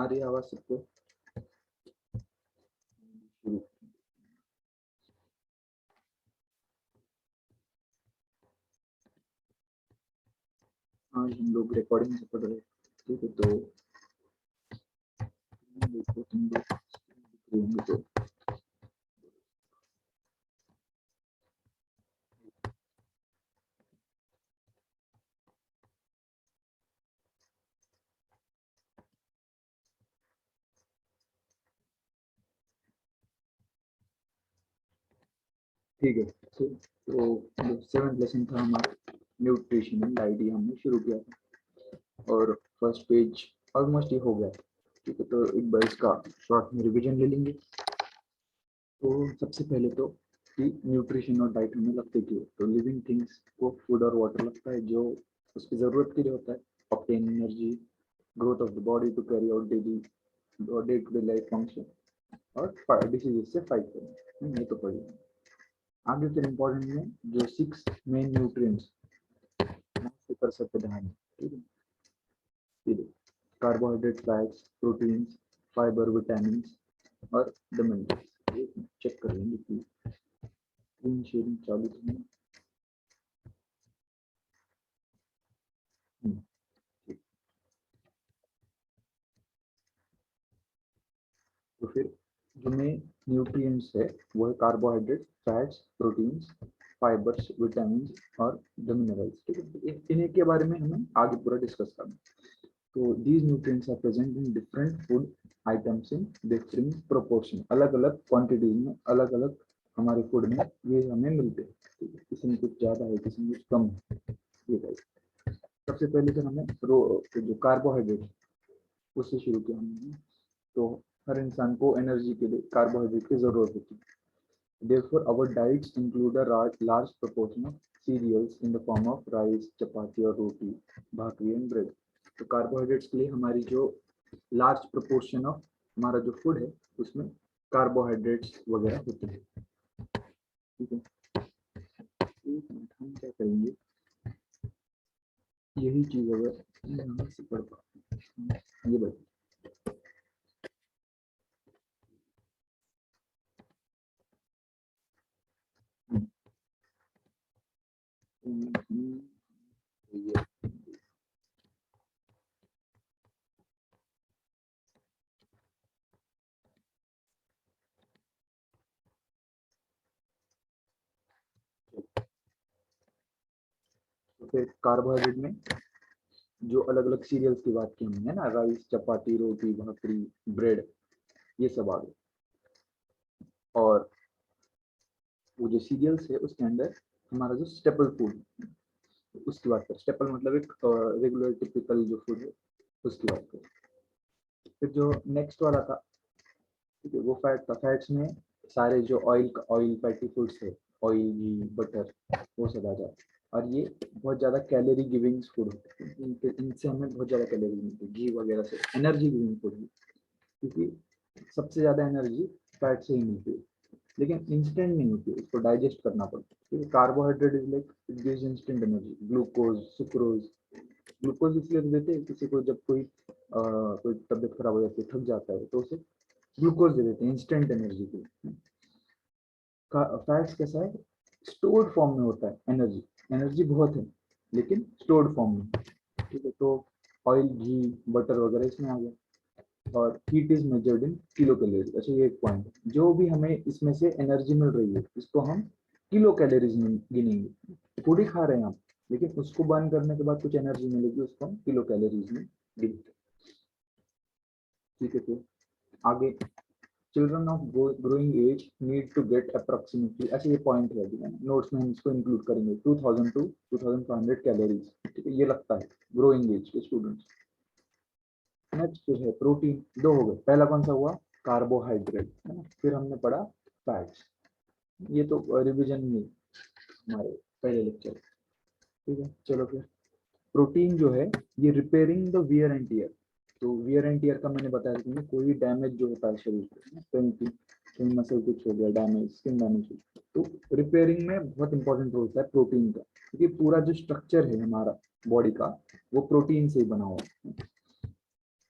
आ रही आवाज सबको? शुरू। आज हम लोग रिकॉर्डिंग से पढ़ रहे हैं, ठीक है? तो देखो तुम लोग होंगे तो ठीक है। तो 7th लेसन था हमारा न्यूट्रिशन एंड डाइट, हमने शुरू किया था और फर्स्ट पेज ऑलमोस्ट ये हो गया, ठीक है? तो एक बार इसका शॉर्ट में रिवीजन ले लेंगे। तो सबसे पहले तो कि न्यूट्रिशन और डाइट हमें लगते क्यों? तो लिविंग थिंग्स को फूड और वाटर लगता है जो उसकी ज़रूरत के लिए होता है, obtain energy, growth of the body to carry out daily day to day life function और डिसीजेस से फाइट करना। ये तो पढ़िए। आगे फिर इम्पोर्टेंट में जो 6 मेन न्यूट्रिएंट्स कर सकते ध्यान, ठीक है? Carbohydrate, fats, proteins, fibre, vitamin और द मिनरल्स। चेक कर लेंगे कि स्क्रीन शेयरिंग चालू थी। तो फिर जो मेन न्यूट्रिएंट्स है वो है carbohydrate, fats, proteins, fibres, vitamin और द मिनरल्स, ठीक है? इन्हीं के बारे में हमें आगे पूरा डिस्कस करना है। तो these nutrients are present in different food items in different proportion, अलग अलग क्वांटिटीज में, अलग अलग हमारे फूड में ये हमें मिलते हैं, ठीक है? किसी में कुछ ज़्यादा है, किसी में कुछ कम है, ठीक है? सबसे पहले तो हमें जो कार्बोहाइड्रेट उससे शुरू किया हमने। तो हर इंसान को एनर्जी के लिए कार्बोहाइड्रेट की जरूरत होती है। Therefore, our diets include a large proportion of cereals in the form of rice, chapati और रोटी, भाकरी एंड ब्रेड। तो कार्बोहाइड्रेट्स के लिए हमारी जो लार्ज प्रोपोर्शन ऑफ हमारा जो फूड है उसमें कार्बोहाइड्रेट्स वगैरह होते हैं, ठीक है? एक मिनट, हम क्या करेंगे, यही चीज अगर यहाँ से पढ़ पाते ये बताइए। तो फिर कार्बोहाइड्रेट में जो अलग अलग सीरियल्स की बात की हमने, है ना, राइस, चपाती, रोटी, भाकरी, ब्रेड, ये सब आ गए। और वो जो सीरियल्स है उसके अंदर हमारा जो स्टेपल फूड उसकी बात करें, स्टेपल मतलब एक रेगुलर टिपिकल जो फूड है उसकी बात करें। फिर जो नेक्स्ट वाला था, ठीक है, वो फैट था। फैट्स में सारे जो ऑयल फैटी फूड्स है, ऑयल, घी, बटर, वो सब आ जाए। और ये बहुत ज़्यादा कैलोरी गिविंग फूड होते हैं, इनसे हमें बहुत ज़्यादा कैलोरी मिलती है। घी वगैरह से एनर्जी गिविंग फूड है, क्योंकि सबसे ज़्यादा एनर्जी फैट से ही मिलती है, लेकिन इंस्टेंट नहीं होती है, उसको डाइजेस्ट करना पड़ता है। ठीक है? Carbohydrate is like it gives instant energy, glucose, sucrose. Glucose इसलिए देते हैं किसी को जब कोई तबियत खराब हो जाती है, थक जाता है, तो उसे ग्लूकोज दे देते हैं इंस्टेंट एनर्जी के लिए। फैट्स कैसा है, स्टोर्ड फॉर्म में होता है एनर्जी, एनर्जी बहुत है लेकिन स्टोर्ड फॉर्म में, ठीक है? तो ऑयल, घी, बटर वगैरह इसमें आ गया। और heat is measured in kilo calorie. अच्छा, ये एक पॉइंट, जो भी हमें इसमें से एनर्जी मिल रही है इसको हम किलो कैलोरीज में गिनेंगे। फूड ही खा रहे हैं आप, लेकिन उसको बर्न करने के बाद कुछ एनर्जी मिलेगी, उसको हम किलो कैलोरीज में गिनते हैं, ठीक है? तो आगे, children of growing age need to get approximately, अच्छा ये पॉइंट है, नोट्स में हम इसको इंक्लूड करेंगे, 2000 टू 2500 कैलोरीज, ठीक है? ये लगता है ग्रोइंग एज के स्टूडेंट्स। नेक्स्ट जो है प्रोटीन, दो हो गए। पहला कौन सा हुआ, कार्बोहाइड्रेट, है ना? फिर हमने पढ़ा फैट्स, ये तो रिवीजन में हमारे पहले लेक्चर, ठीक है? चलो फिर प्रोटीन जो है ये repairing the wear and tear. तो वियर एंड टीयर का मैंने बताया था कि कोई डैमेज जो होता है शरीर को, कहीं मसल कुछ हो गया डैमेज, स्किन डैमेज हो, तो रिपेयरिंग में बहुत इंपॉर्टेंट रोल होता है प्रोटीन का, क्योंकि पूरा जो स्ट्रक्चर है हमारा बॉडी का वो प्रोटीन से ही बना हुआ है।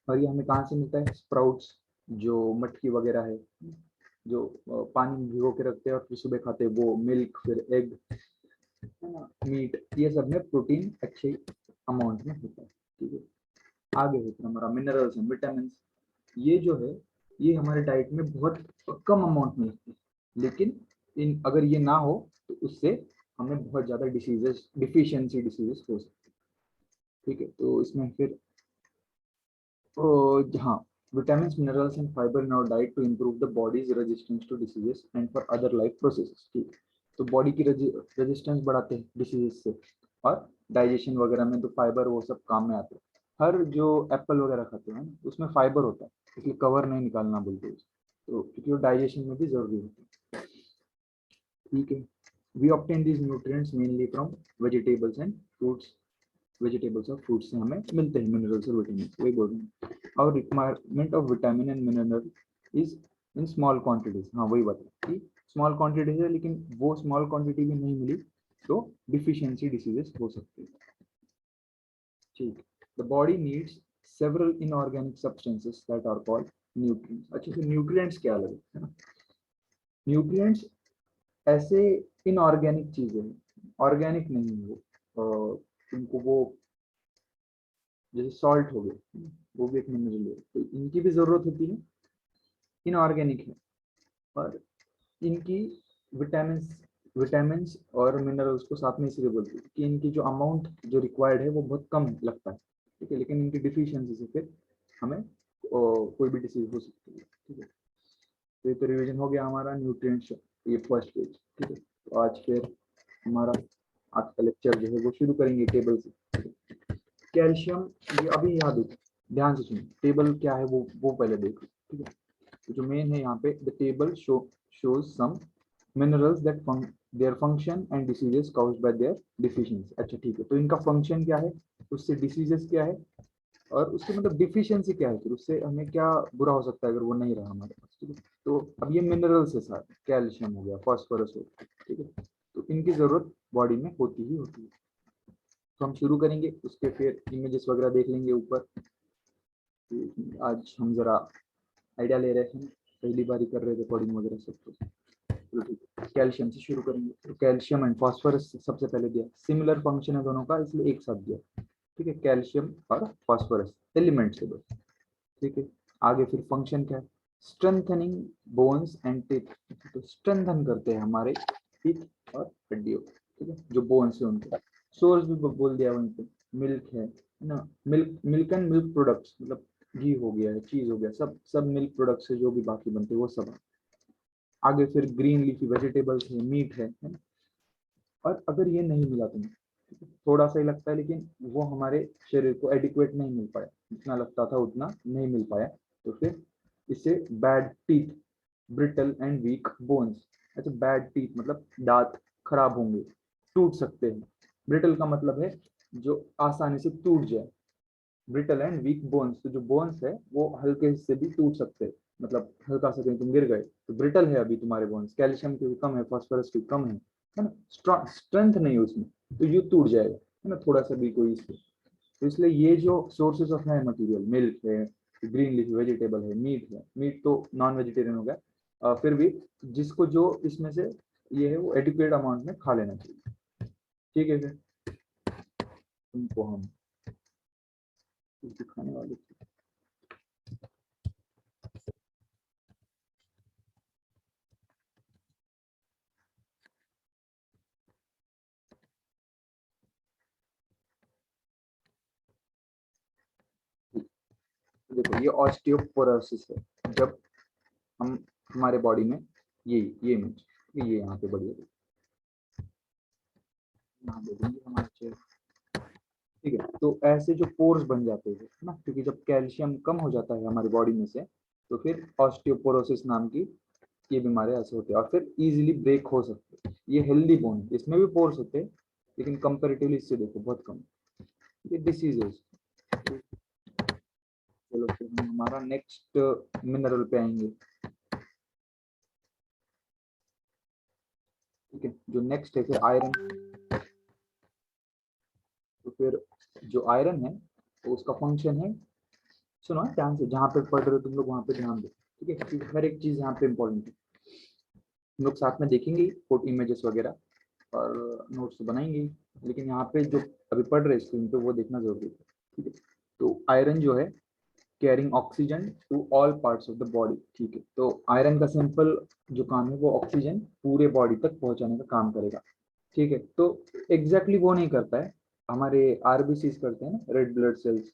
और ये हमें कहाँ से मिलता है? स्प्राउट्स, जो मटकी वगैरह है, जो पानी में भिगो के रखते हैं और फिर सुबह खाते हैं, वो मिल्क, फिर एग, है ना, मीट, ये सब में प्रोटीन अच्छे अमाउंट में होता है। ठीक है, आगे है फिर हमारा मिनरल्स एंड विटामिन। ये जो है, ये हमारे डाइट में बहुत कम अमाउंट में होती है, लेकिन इन अगर ये ना हो तो उससे हमें बहुत ज्यादा डिसीजेस, डिफिशियंसी डिसीजेस हो सकते हैं। ठीक है, तो इसमें फिर हाँ, vitamins, minerals and fiber in our diet to improve the body's resistance to diseases and for other life processes। ठीक, तो बॉडी की रेजिस्टेंस बढ़ाते हैं डिसीजेस से, और डाइजेशन वगैरह में तो फाइबर वो सब काम में आते हैं। हर जो एप्पल वगैरह खाते हैं ना, उसमें फाइबर होता है, इसलिए कवर नहीं निकालना बोलते हैं तो, क्योंकि वो डाइजेशन में भी जरूरी होता है। ठीक है, we obtain these nutrients mainly from vegetables and fruits. Vegetables और फ्रूट से हमें मिलते हैं मिनरल्स और विटामिन, वही बोल रहे हैं। और requirement of vitamin and mineral is in small quantities. हाँ, वही बात है कि स्मॉल क्वांटिटीज है, लेकिन वो स्मॉल क्वांटिटी भी नहीं मिली तो डिफिशियंसी डिसीजेस हो सकते हैं। ठीक, the body needs several inorganic substances that are called nutrients. अच्छा, तो न्यूट्रिएंट्स क्या अलग है ना? न्यूट्रिएंट्स ऐसे इनऑर्गेनिक चीजें हैं, ऑर्गेनिक नहीं है वो, उनको वो, जैसे सॉल्ट हो गया, वो भी एक मिनरल है, तो इनकी भी जरूरत होती है, इनऑर्गेनिक है। और इनकी विटामिन विटामिन और मिनरल्स को साथ में इसलिए बोलते हैं कि इनकी जो अमाउंट जो रिक्वायर्ड है वो बहुत कम लगता है। ठीक है, लेकिन इनकी डिफिशियंसी से फिर हमें कोई भी डिसीज हो सकती है। ठीक है, तो ये तो रिवीजन हो गया हमारा न्यूट्रिएंट्स, ये फर्स्ट पेज। ठीक है, तो आज फिर हमारा आज का लेक्चर जो है वो शुरू करेंगे टेबल से। कैल्शियम, ये अभी याद है, ध्यान से सुनिए, टेबल क्या है वो पहले देखो। ठीक है, तो जो मेन है यहाँ पे, the table shows some minerals that their function and diseases caused by their deficiency। अच्छा ठीक है, तो इनका फंक्शन क्या है, उससे डिसीजेस क्या है, और उसके मतलब डिफिशियंसी क्या है, फिर उससे हमें क्या बुरा हो सकता है अगर वो नहीं रहा हमारे पास। ठीक है, तो अब ये मिनरल्स है सारे, कैल्शियम हो गया, फास्फोरस हो गया। ठीक है, तो इनकी जरूरत बॉडी में होती ही होती है। तो हम शुरू करेंगे, उसके फिर इमेजेस वगैरह देख लेंगे ऊपर। आज हम जरा आइडिया ले रहे हैं, पहली बार ही कर रहे थे कोडिंग वगैरह सब, तो कैल्शियम से शुरू करेंगे। तो कैल्शियम एंड फास्फोरस सबसे पहले दिया, सिमिलर फंक्शन है दोनों का, इसलिए एक साथ दिया। ठीक है, कैल्शियम और फास्फोरस एलिमेंट्स है दो। ठीक है, आगे फिर फंक्शन क्या है, स्ट्रेंथनिंग बोन्स एंड टीथ। तो स्ट्रेंथन करते हैं हमारे टीथ और हड्डियों। ठीक है, जो बोन्स है उनके, सोर्स भी बोल दिया वहीं पे, मिल्क है ना, मिल्क एंड मिल्क प्रोडक्ट्स, मतलब घी हो गया है, चीज हो गया, सब सब मिल्क प्रोडक्ट्स है, जो भी बाकी बनते हैं वो सब। आगे फिर ग्रीन लीफी वेजिटेबल्स है, मीट है ना? और अगर ये नहीं मिला तुम्हें, थोड़ा सा ही लगता है, लेकिन वो हमारे शरीर को एडिक्वेट नहीं मिल पाया, जितना लगता था उतना नहीं मिल पाया, तो फिर इससे bad teeth, brittle and weak bones. अच्छा, बैड टीथ मतलब दांत खराब होंगे, टूट सकते हैं। ब्रिटल का मतलब है जो आसानी से टूट जाए, ब्रिटल एंड वीक बोन्स, तो जो बोन्स है वो हल्के हिस्से भी टूट सकते हैं, मतलब हल्का सा कहीं तुम गिर गए तो ब्रिटल है अभी तुम्हारे बोन्स, कैल्शियम की भी कम है, फास्फोरस की कम है ना, स्ट्रेंथ नहीं है उसमें, तो ये टूट जाएगा, है ना, थोड़ा सा भी कोई इससे। तो इसलिए ये जो सोर्सेज ऑफ है मटेरियल, मिल्क है, ग्रीन लीफ वेजिटेबल है, मीट है, मीट तो नॉन वेजिटेरियन हो गया, फिर भी जिसको जो इसमें से ये है वो एडिक्वेट अमाउंट में खा लेना चाहिए। ठीक है, फिर तुमको हम कुछ दिखाने वाले थे। देखो, ये ऑस्टियोपोरोसिस है, जब हम हमारे बॉडी में ये इमेज, ये यहाँ पे बढ़िया, यहाँ दे देंगे हमारे चेहरे। ठीक है, तो ऐसे जो पोर्स बन जाते हैं ना, क्योंकि जब कैल्शियम कम हो जाता है हमारी बॉडी में से, तो फिर ऑस्टियोपोरोसिस नाम की ये बीमारियां ऐसे होती है, और फिर इजीली ब्रेक हो सकते हैं। ये हेल्दी बोन है, इसमें भी पोर्स होते हैं, लेकिन कंपेरेटिवली इससे देखो बहुत कम। ये डिसीजेस। चलो फिर हम हमारा नेक्स्ट मिनरल पे आएंगे। ठीक है, जो नेक्स्ट है फिर आयरन। तो फिर जो आयरन है, तो उसका फंक्शन है सुनो ध्यान से, जहाँ पे पढ़ रहे हो तुम लोग वहाँ पे ध्यान दो, ठीक है, क्योंकि हर एक चीज यहाँ पे इंपॉर्टेंट है। हम लोग साथ में देखेंगे फोटो इमेजेस वगैरह और नोट्स बनाएंगे, लेकिन यहाँ पे जो अभी पढ़ रहे स्क्रीन पे वो देखना जरूरी है, ठीक है। तो आयरन जो है carrying oxygen to all parts of the body, ठीक है। तो आयरन का सिंपल जो काम है वो ऑक्सीजन पूरे बॉडी तक पहुंचाने का काम करेगा, ठीक है। तो एग्जैक्टली वो नहीं करता है, हमारे आरबीसीज करते हैं ना, रेड ब्लड सेल्स,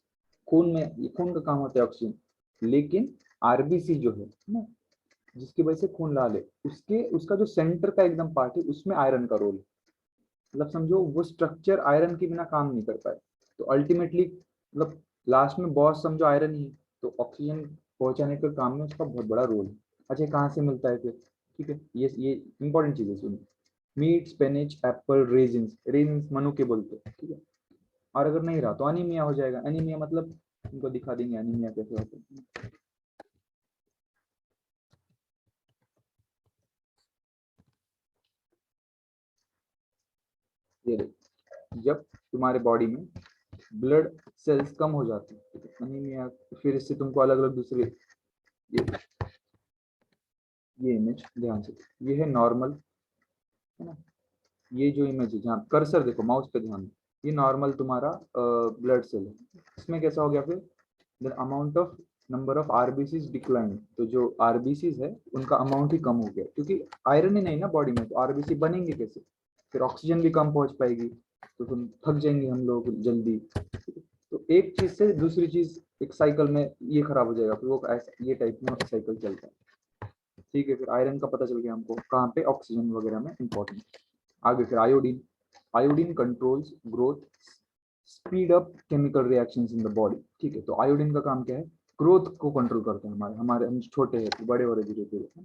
खून में, ये खून का काम होता है ऑक्सीजन, लेकिन आरबीसी जो है ना, जिसकी वजह से खून लाल है, उसके उसका जो सेंटर का एकदम पार्ट है उसमें आयरन का रोल है। मतलब समझो वो स्ट्रक्चर आयरन के बिना काम नहीं कर पाए, तो अल्टीमेटली मतलब लास्ट में बॉस समझो आयरन ही, तो ऑक्सीजन पहुंचाने के काम में उसका बहुत बड़ा रोल है। अच्छा कहाँ से मिलता है फिर, ठीक है, ये इंपॉर्टेंट चीज है, सुनिए। Meat, spinach, apple, raisins, raisins मनु के बोलते हैं, ठीक है। और अगर नहीं रहा तो अनीमिया हो जाएगा। अनीमिया मतलब उनको दिखा देंगे अनीमिया कैसे होता है। ये देखो, जब तुम्हारे बॉडी में ब्लड सेल्स कम हो जाती है, ठीक है, अनीमिया, फिर इससे तुमको अलग अलग दूसरे, ये ये इमेज ध्यान से, ये है नॉर्मल, है ना। ये जो इमेज है, जहाँ कर्सर देखो, माउस पे ध्यान दो, ये नॉर्मल तुम्हारा ब्लड सेल है। इसमें कैसा हो गया फिर, the amount of number of RBCs decline, तो जो आरबीसीज है उनका अमाउंट ही कम हो गया, क्योंकि आयरन ही नहीं ना बॉडी में, तो आरबीसी बनेंगे कैसे, फिर ऑक्सीजन भी कम पहुंच पाएगी, तो तुम थक जाएंगे हम लोग जल्दी। तो एक चीज से दूसरी चीज, एक साइकिल में ये खराब हो जाएगा, फिर वो ऐसा ये टाइप में साइकिल चलता है, ठीक है। फिर आयरन का पता चल गया हमको कहाँ पे ऑक्सीजन वगैरह में इंपॉर्टेंट। आगे फिर iodine, iodine controls growth, speed up chemical reactions in the body, ठीक है। तो आयोडीन का काम क्या है, ग्रोथ को कंट्रोल करता है, हमारे हमारे हम छोटे हैं तो बड़े हो रहे धीरे धीरे,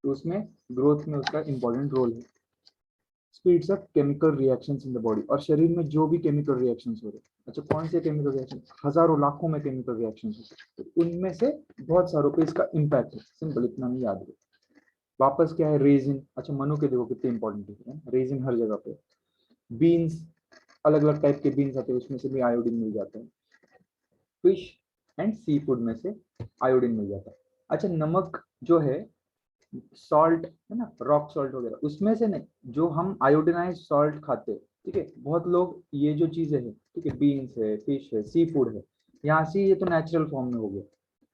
तो उसमें ग्रोथ में उसका इंपॉर्टेंट रोल है। Speeds up chemical reactions in the body, और शरीर में जो भी केमिकल रिएक्शंस हो रहे हैं, अच्छा कौन से केमिकल रिएक्शन, हजारों लाखों में केमिकल रिएक्शंस होते हैं, तो उनमें से बहुत सारों पे इसका इम्पैक्ट है, सिंपल इतना नहीं याद है। वापस क्या है, रेजिन, अच्छा मनु के देखो कितने इंपॉर्टेंट है, रेजिन हर जगह पे। बीन्स, अलग अलग टाइप के बीन्स आते हैं, उसमें से भी आयोडीन मिल जाता है। फिश एंड सी फूड में से आयोडीन मिल जाता है। अच्छा नमक जो है, सॉल्ट है ना, रॉक सॉल्ट वगैरह, उसमें से नहीं, जो हम आयोडिनाइज सॉल्ट खाते हैं, ठीक है। बहुत लोग ये जो चीजें हैं, ठीक है, बीन्स है, फिश है, सी फूड है, यहाँ से ये तो नेचुरल फॉर्म में हो गया,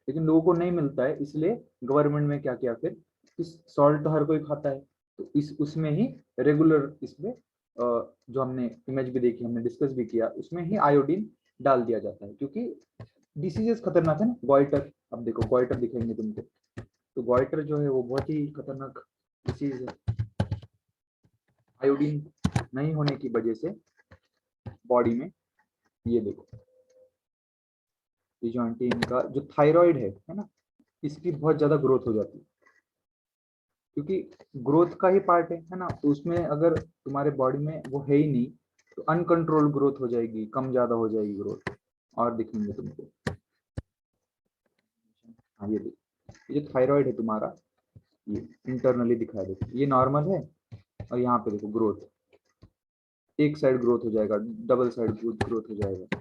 लेकिन लोगों को नहीं मिलता है, इसलिए गवर्नमेंट में क्या किया फिर, इस सॉल्ट तो हर कोई खाता है, तो इस उसमें ही रेगुलर इसमें जो हमने इमेज भी देखी, हमने डिस्कस भी किया, उसमें ही आयोडीन डाल दिया जाता है, क्योंकि डिसीजेस खतरनाक है ना, गोइटर, अब देखो गोइटर दिखेंगे तुमको, तो गोइटर जो है वो बहुत ही खतरनाक डिसीज है, आयोडीन नहीं होने की वजह से बॉडी में। ये देखो, ये जो आंटी इनका जो थायराइड है ना, इसकी बहुत ज्यादा ग्रोथ हो जाती है, क्योंकि ग्रोथ का ही पार्ट है ना, तो उसमें अगर तुम्हारे बॉडी में वो है ही नहीं, तो अनकंट्रोल ग्रोथ हो जाएगी, कम ज्यादा हो जाएगी ग्रोथ। और दिखेंगे तुमको, हाँ ये देखो, ये जो थायराइड है तुम्हारा, ये इंटरनली दिखाया, देखो ये नॉर्मल है, और यहाँ पे देखो ग्रोथ, एक साइड ग्रोथ हो जाएगा, डबल साइड ग्रोथ हो जाएगा,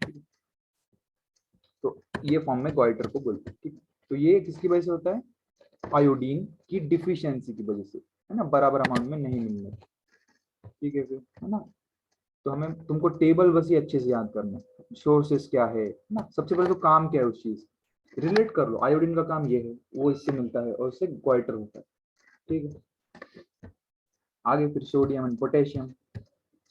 तो ये फॉर्म में गोइटर को बोलते हैं, ठीक। तो ये किसकी वजह से होता है, आयोडीन की डिफिशियंसी की वजह से, है ना, बराबर अमाउंट में नहीं मिलने, ठीक है फिर, है ना। तो हमें तुमको टेबल बस ये अच्छे से याद करना है, सोर्सेस क्या है ना, सबसे पहले तो काम क्या है उस चीज, रिलेट कर लो, आयोडीन का काम ये है, वो इससे मिलता है और उससे गोइटर होता है, ठीक है। आगे फिर sodium and potassium,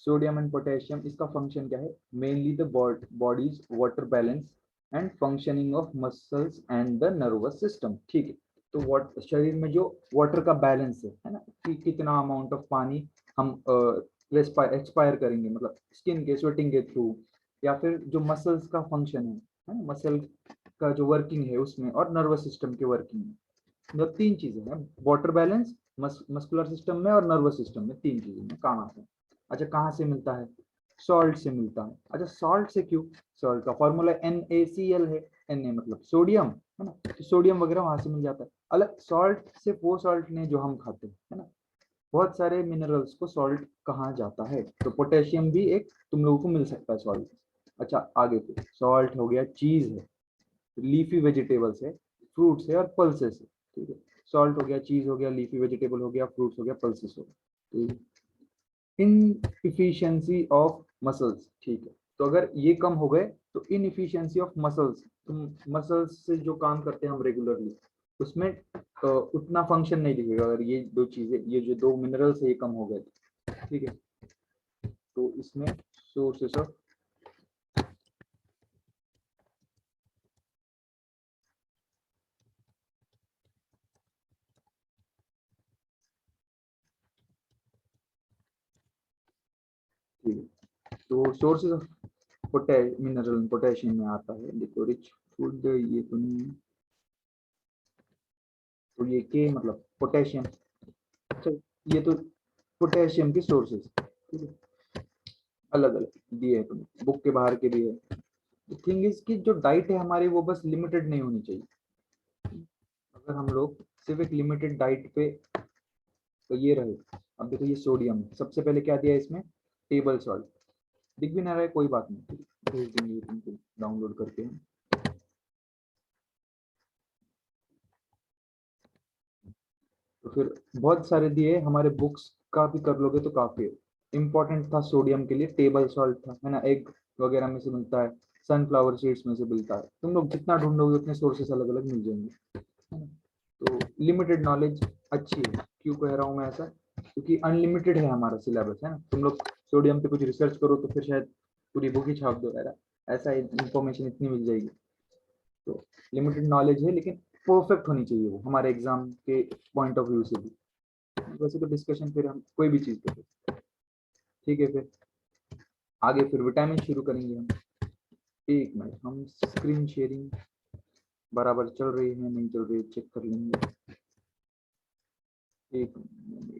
sodium and potassium, इसका फंक्शन क्या है, mainly the bodies water balance and functioning of muscles and the nervous system, ठीक है। तो शरीर में जो वाटर का बैलेंस है ना, कि कितना अमाउंट ऑफ पानी हम एक्सपायर करेंगे, मतलब स्किन के स्वेटिंग के थ्रू, या फिर जो मसल्स का फंक्शन है ना, मसल का जो वर्किंग है उसमें, और नर्वस सिस्टम की वर्किंग में, मतलब तीन चीजें हैं, वाटर बैलेंस, मस्कुलर सिस्टम में और नर्वस सिस्टम में, तीन चीजें में काम आते हैं। अच्छा कहाँ से मिलता है, सॉल्ट से मिलता है। अच्छा सॉल्ट से क्यों, सॉल्ट का फॉर्मूला NaCl है, Na मतलब सोडियम, है ना, तो सोडियम वगैरह वहां से मिल जाता है। अलग सॉल्ट सिर्फ वो सॉल्ट नहीं जो हम खाते हैं, है ना, बहुत सारे मिनरल्स को सॉल्ट कहा जाता है, तो पोटेशियम भी एक तुम लोगों को मिल सकता है सॉल्ट। अच्छा आगे फिर सॉल्ट हो गया, चीज है, लीफी वेजिटेबल्स है, फ्रूट्स है और पल्सेस है, ठीक है। सॉल्ट हो गया, चीज हो गया, लीफी वेजिटेबल हो गया, फ्रूट्स हो गया, पल्सेस हो गया। इनएफिशिएंसी ऑफ मसल्स, ठीक है। तो अगर ये कम हो गए तो इनएफिशिएंसी ऑफ मसल्स, तो मसल्स से जो काम करते हैं हम रेगुलरली उसमें उतना फंक्शन नहीं दिखेगा अगर ये दो चीजें, ये जो दो मिनरल्स है ये कम हो गए, ठीक है। तो इसमें सोर्सेस ऑफ ठीक है, तो सोर्सेज ऑफ मिनरल पोटेशियम में आता है, देखो रिच फूड ये तो नहीं है, तो ये के मतलब पोटेशियम। अच्छा, ये तो पोटेशियम के सोर्सेज, ठीक है, अलग अलग दिए हैं तुम्हें, बुक के बाहर के भी है। थिंग इज कि जो डाइट है हमारी वो बस लिमिटेड नहीं होनी चाहिए। अगर हम लोग सिर्फ एक लिमिटेड डाइट पे तो ये रहे, अब देखो ये सोडियम सबसे पहले क्या दिया है इसमें, टेबल सॉल्ट, दिख भी ना रहा है कोई बात नहीं, भेज देंगे तुमको डाउनलोड करके हम। तो फिर बहुत सारे दिए हमारे, बुक्स का भी कर लोगे तो काफी है। इम्पोर्टेंट था सोडियम के लिए टेबल सॉल्ट था, है ना, एग वगैरह में से मिलता है, सनफ्लावर सीड्स में से मिलता है, तुम लोग जितना ढूंढोगे उतने सोर्सेस अलग अलग मिल जाएंगे, है ना। तो लिमिटेड नॉलेज अच्छी है, क्यों कह रहा हूँ मैं ऐसा, क्योंकि अनलिमिटेड है हमारा सिलेबस, है ना। तुम लोग सोडियम पे कुछ रिसर्च करो तो फिर शायद पूरी बुक ही छाप दो, ऐसा इंफॉर्मेशन इतनी मिल जाएगी। तो लिमिटेड नॉलेज है लेकिन परफेक्ट होनी चाहिए वो हमारे एग्जाम के पॉइंट ऑफ व्यू से भी। वैसे तो डिस्कशन फिर हम कोई भी चीज पे कर, ठीक है। फिर आगे फिर विटामिन शुरू करेंगे हम। एक मिनट, हम स्क्रीन शेयरिंग बराबर चल रही है नहीं चल रही है चेक कर लेंगे, एक मिनट।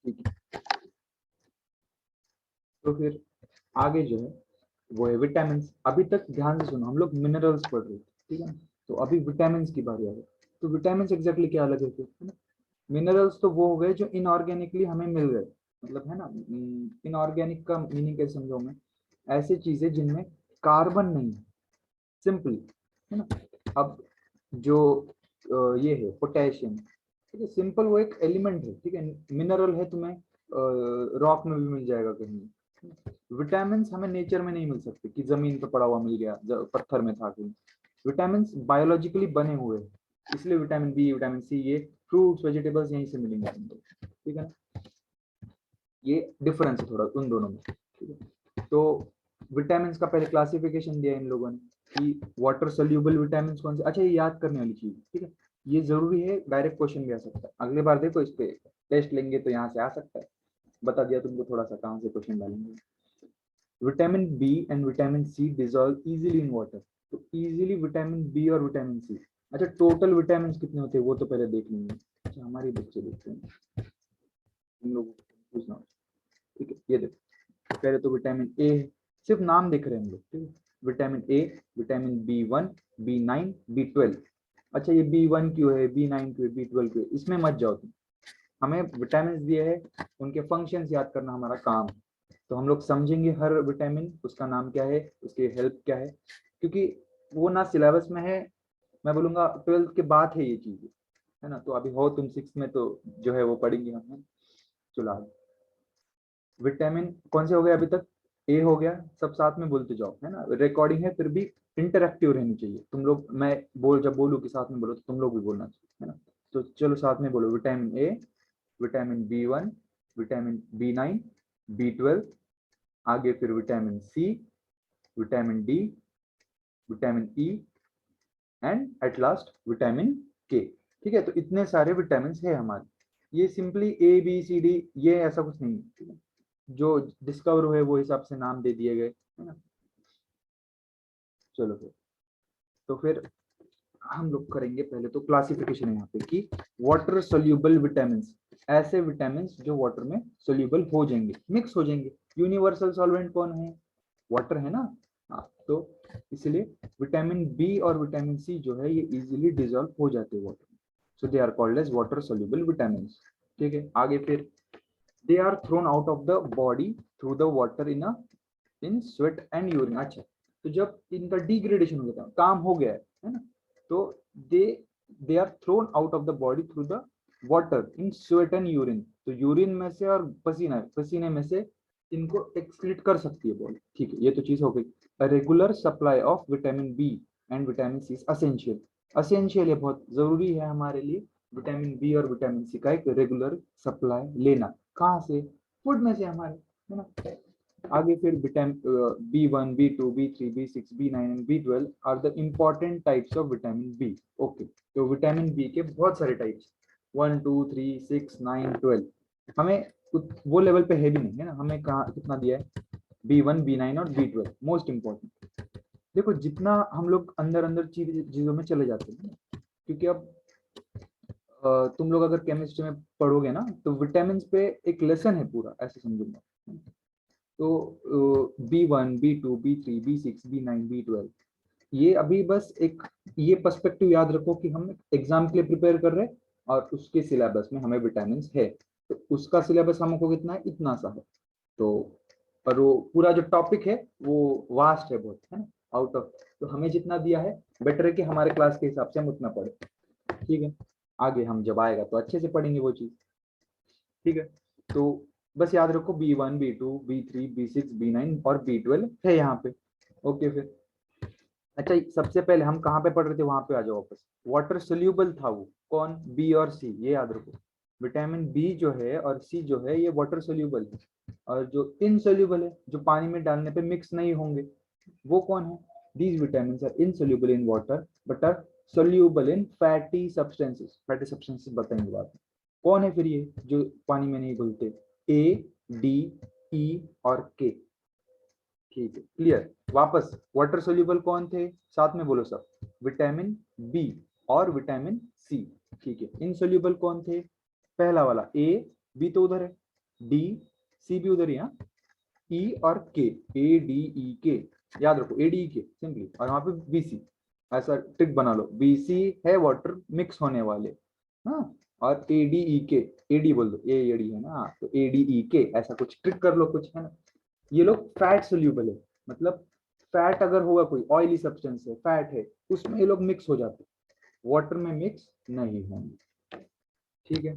ठीक है, तो फिर आगे जो है वो है विटामिन। अभी तक ध्यान से सुनो, हम लोग मिनरल्स पढ़ रहे थे, ठीक है। तो अभी विटामिन की बारी आ गई। तो विटामिन एग्जैक्टली क्या अलग है फिर, है ना। मिनरल्स तो वो हो गए जो इनऑर्गेनिकली हमें मिल गए, मतलब है ना। इनऑर्गेनिक का मीनिंग कैसे समझाऊं मैं, ऐसी चीजें जिनमें कार्बन नहीं है, सिंपली, है ना। अब जो ये है पोटेशियम, ठीक है, सिंपल वो एक एलिमेंट है, ठीक है। मिनरल है, तुम्हें रॉक में भी मिल जाएगा कहीं। विटामिन हमें नेचर में नहीं मिल सकते कि जमीन पर पड़ा हुआ मिल गया, पत्थर में था कहीं। विटामिन बायोलॉजिकली बने हुए हैं, इसलिए विटामिन बी, विटामिन सी, ये फ्रूट्स वेजिटेबल्स यहीं से मिलेंगे तुमको, ठीक है ना। ये डिफरेंस है थोड़ा उन दोनों में, ठीक है। तो विटामिन का पहले क्लासिफिकेशन दिया इन लोगों ने कि वाटर सोल्यूबल विटामिन कौन से। अच्छा, ये याद करने वाली चीज, ठीक है, ये जरूरी है, डायरेक्ट क्वेश्चन भी आ सकता है अगली बार, देखो इस पे टेस्ट लेंगे तो यहाँ से आ सकता है। बता दिया तुमको थोड़ा सा कहाँ से क्वेश्चन डालेंगे। Vitamin B and vitamin C dissolve easily in water, तो इजीली विटामिन बी और विटामिन सी। अच्छा, टोटल विटामिन कितने होते हैं वो तो पहले देख लेंगे। अच्छा, हमारी बुक से देखते हैं, तुम लोग पूछना, ठीक है। ये देखो, पहले तो विटामिन ए है, सिर्फ नाम देख रहे हैं हम लोग, ठीक है। Vitamin A, vitamin B1, B9, B12। अच्छा, ये B1 क्यों है, B9 क्यों है, B12 क्यों है, इसमें मत जाओ तुम। हमें विटामिन दिए है, उनके फंक्शंस याद करना हमारा काम है। तो हम लोग समझेंगे हर विटामिन, उसका नाम क्या है, उसकी हेल्प क्या है, क्योंकि वो ना सिलेबस में है, मैं बोलूंगा 12th के बाद है ये चीजें, है ना। तो अभी हो तुम 6th में तो जो है वो पढ़ेंगे हम। चलो आगे। विटामिन कौन से हो गए अभी तक, ए हो गया, सब साथ में बोलते जाओ, है ना, रिकॉर्डिंग है फिर भी इंटरेक्टिव रहनी चाहिए तुम लोग। मैं जब बोलूँ कि साथ में बोलो तो तुम लोग भी बोलना चाहिए, है ना। तो चलो साथ में बोलो, vitamin A, vitamin B1, vitamin B9, B12, आगे फिर vitamin C, vitamin D, vitamin E, and at last vitamin K, ठीक है। तो इतने सारे विटामिन है हमारे, ये simply A B C D, ये ऐसा कुछ नहीं है, ठीक है। जो डिस्कवर हुए वो हिसाब से नाम दे दिए गए, है ना। चलो फिर, तो फिर हम लोग करेंगे पहले तो क्लासिफिकेशन यहाँ पे कि वाटर सोल्यूबल विटामिन, ऐसे विटामिन जो वाटर में सोल्यूबल हो जाएंगे, मिक्स हो जाएंगे। यूनिवर्सल सॉल्वेंट कौन है? वाटर है ना। हाँ, तो इसलिए विटामिन बी और विटामिन सी जो है ये इजीली डिजोल्व हो जाते हैं वाटर में, so they are called as water soluble vitamin. ठीक है, आगे फिर they are thrown out of the body through the water in sweat and urine. अच्छा, तो जब इनका डिग्रेडेशन हो जाता है, काम हो गया है ना, तो they they are thrown out of the body through the water in sweat and urine. तो यूरिन में से और पसीने में से इनको एक्सक्रीट कर सकती है बॉडी। ठीक है, ये तो चीज हो गई। Regular supply of vitamin B and vitamin C is essential. Essential है, बहुत जरूरी है हमारे लिए विटामिन बी और विटामिन सी का एक रेगुलर सप्लाई लेना। कहाँ से? फूड में से हमारे, है ना। आगे फिर vitamin B1, B2, B3, B6, B9 and B12 are the important types of vitamin B. Okay, तो विटामिन बी के बहुत सारे टाइप्स, 1, 2, 3, 6, 9, 12। हमें वो लेवल पे है भी नहीं, है ना। हमें कहाँ कितना दिया है? B1, B9 और B12 मोस्ट इम्पोर्टेंट। देखो, जितना हम लोग अंदर अंदर चीजों में चले जाते हैं, क्योंकि अब तुम लोग अगर केमिस्ट्री में पढ़ोगे ना, तो विटामिन पे एक लेसन है पूरा, ऐसे समझूंगा। तो B1, B2, B3, B6, B9, B12, ये अभी बस एक ये पर्सपेक्टिव याद रखो कि हम एग्जाम के लिए प्रिपेयर कर रहे हैं और उसके सिलेबस में हमें विटामिन है, तो उसका सिलेबस हमको कितना है? इतना सा है। तो पर वो पूरा जो टॉपिक है वो वास्ट है बहुत, है ना, आउट ऑफ। तो हमें जितना दिया है बेटर है कि हमारे क्लास के हिसाब से हम उतना पढ़े। ठीक है, आगे हम जब आएगा तो अच्छे से पढ़ेंगे वो चीज। ठीक है, तो बस याद रखो B1, B2, B3, B6, B9 और B12 है यहाँ पे। ओके, फिर अच्छा, सबसे पहले हम कहाँ पे पढ़ रहे थे? वहां पे आ जाओ वापस। वाटर सोल्यूबल था वो कौन? बी और सी, ये याद रखो। विटामिन बी जो है और सी जो है ये वाटर सोल्यूबल है, और जो इनसोल्यूबल है, जो पानी में डालने पे मिक्स नहीं होंगे, वो कौन है? These vitamin are insoluble in water but are soluble in fatty substances. Fatty substances बताएंगे बाद में। कौन है फिर ये जो पानी में नहीं घुलते? ए, डी, ई और के। ठीक है, क्लियर। वापस वाटर सोल्यूबल कौन थे? साथ में बोलो सब। विटामिन बी और विटामिन सी। ठीक है, इनसोल्यूबल कौन थे? पहला वाला ए, बी तो उधर है, डी, सी भी उधर ही, हाँ, ई और के, ए डी ई के। याद रखो ए डी ई के सिंपली, और वहां पे बी सी। ऐसा ट्रिक बना लो, बी सी है वाटर मिक्स होने वाले, हाँ, और ए डी ई के, ए डी बोल दो, ए डी है ना, तो ए डी ई के, ऐसा कुछ ट्रिक कर लो कुछ, है ना। ये लोग फैट सोल्यूबल है, मतलब फैट अगर होगा, कोई ऑयली सब्सटेंस है, फैट है, उसमें ये लोग मिक्स हो जाते हैं, वाटर में मिक्स नहीं होंगे। ठीक है,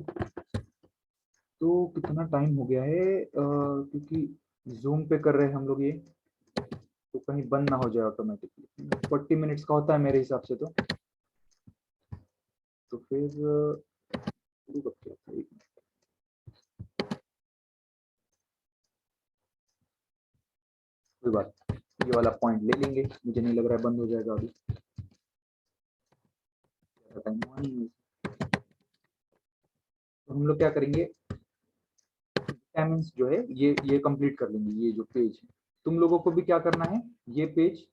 तो कितना टाइम हो गया है? क्योंकि जूम पे कर रहे हैं हम लोग ये, तो कहीं बंद ना हो जाए ऑटोमेटिकली। 40 मिनट्स का होता है मेरे हिसाब से। तो फिर शुरू करते हैं। कोई बात, ये वाला पॉइंट ले लेंगे, मुझे नहीं लग रहा है बंद हो जाएगा अभी। तो हम लोग क्या करेंगे, विटामिन जो है ये कंप्लीट कर लेंगे। ये जो पेज है, तुम लोगों को भी क्या करना है, ये पेज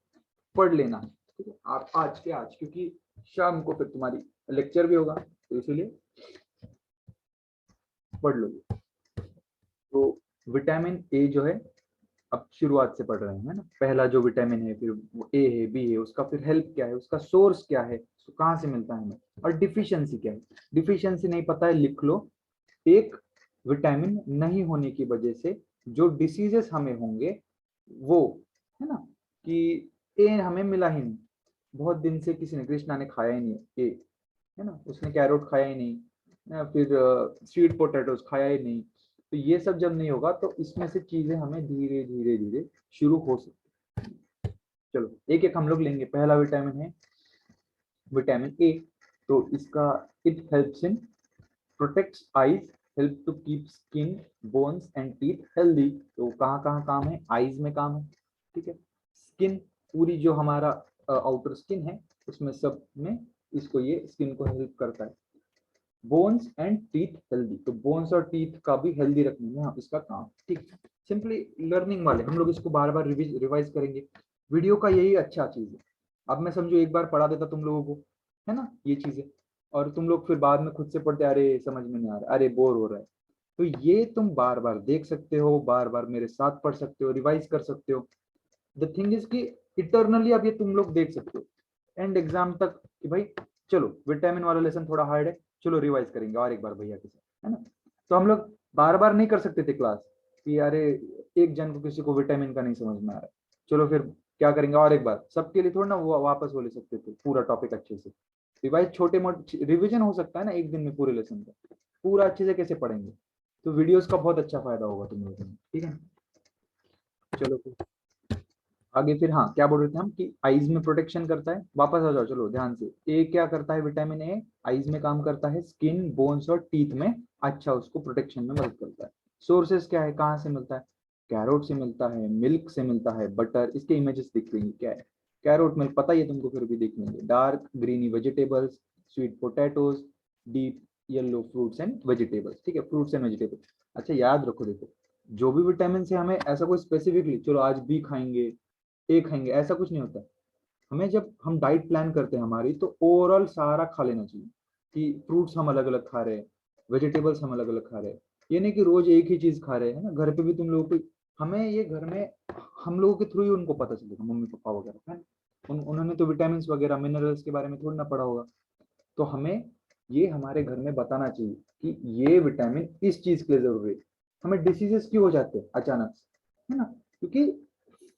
पढ़ लेना है। ठीक है, आप आज के आज, क्योंकि शाम को फिर तुम्हारी लेक्चर भी होगा, तो इसीलिए पढ़ लोगे। तो विटामिन ए जो है, अब शुरुआत से पढ़ रहे हैं, है ना। पहला जो विटामिन है, फिर वो ए है, बी है, उसका फिर हेल्प क्या है, उसका सोर्स क्या है, तो कहाँ से मिलता है हमें, और डिफिशियंसी क्या है। डिफिशियंसी नहीं पता है, लिख लो। एक विटामिन नहीं होने की वजह से जो डिसीजेस हमें होंगे वो, है ना, कि ए हमें मिला ही नहीं, बहुत दिन से किसी ने, कृष्णा ने खाया ही नहीं ए, है ना, उसने कैरोट खाया ही नहीं, फिर स्वीट पोटैटोज खाया ही नहीं। तो ये सब जब नहीं होगा तो इसमें से चीजें हमें धीरे धीरे धीरे शुरू हो सकती। चलो एक एक हम लोग लेंगे। पहला विटामिन है विटामिन ए, तो इसका it helps in protects eyes, help to keep skin, bones and teeth healthy. तो कहाँ कहाँ काम है? आईज में काम है। ठीक है, स्किन, पूरी जो हमारा आउटर स्किन है उसमें सब में इसको, ये स्किन को हेल्प करता है। बोन्स एंड टीथ हेल्दी, तो बोन्स और टीथ का भी हेल्दी रखने में इसका काम। ठीक, सिंपली लर्निंग वाले हम लोग इसको बार बार रिवाइज करेंगे। वीडियो का यही अच्छा चीज है। अब मैं समझो एक बार पढ़ा देता तुम लोगों को, है ना, ये चीजें, और तुम लोग फिर बाद में खुद से पढ़ते, अरे समझ में नहीं आ रहा, अरे बोर हो रहा है। तो ये तुम बार बार देख सकते हो, बार बार मेरे साथ पढ़ सकते हो, रिवाइज कर सकते हो। द थिंग इज कि इटरनली अब ये तुम लोग देख सकते हो एंड एग्जाम तक कि भाई चलो विटामिन वाला लेसन थोड़ा हार्ड है, चलो रिवाइज करेंगे और एक बार भैया के साथ, है ना। तो हम लोग बार बार नहीं कर सकते थे क्लास कि अरे एक जन को किसी को विटामिन का नहीं समझ में आ रहा है, चलो फिर क्या करेंगे और एक बार, सबके लिए थोड़ा ना वो वापस वो ले सकते थे पूरा टॉपिक अच्छे से। रिवाइज छोटे मोटे रिवीजन हो सकता है ना एक दिन में पूरे लेसन का, पूरा अच्छे से कैसे पढ़ेंगे। तो वीडियोस का बहुत अच्छा फायदा होगा तुम लोगों को, ठीक है। चलो फिर आगे फिर, हाँ क्या बोल रहे थे हम कि आईज में प्रोटेक्शन करता है, वापस आ जाओ चलो ध्यान से। ए क्या करता है, विटामिन ए आईज में काम करता है, स्किन बोन्स और टीथ में अच्छा उसको प्रोटेक्शन में मदद करता है। सोर्सेस क्या है, कहाँ से मिलता है, कैरोट से मिलता है, मिल्क से मिलता है, बटर, इसके इमेजेस दिख रही है क्या है, कैरोट मिल्क पता ही है तुमको, फिर भी देख लेंगे, dark greeny vegetables, sweet potatoes, deep yellow fruits and vegetables, ठीक है, फ्रूट्स एंड वेजिटेबल्स। अच्छा याद रखो, देखो जो भी विटामिन से हमें ऐसा कोई स्पेसिफिकली चलो आज बी खाएंगे एक खाएंगे ऐसा कुछ नहीं होता। हमें जब हम डाइट प्लान करते हैं हमारी, तो ओवरऑल सारा खा लेना चाहिए कि फ्रूट्स हम अलग अलग खा रहे हैं, वेजिटेबल्स हम अलग अलग खा रहे हैं। ये नहीं कि रोज एक ही चीज खा रहे हैं ना, घर पे भी तुम लोगों को, हमें ये घर में हम लोगों के थ्रू ही उनको पता चलेगा, मम्मी पापा वगैरह है, उन्होंने तो विटामिन वगैरह मिनरल्स के बारे में थोड़ी ना पढ़ा होगा। तो हमें ये हमारे घर में बताना चाहिए कि ये विटामिन इस चीज के लिए जरूरी है। हमें डिसीजेस क्यों हो जाते हैं अचानक से, है ना, क्योंकि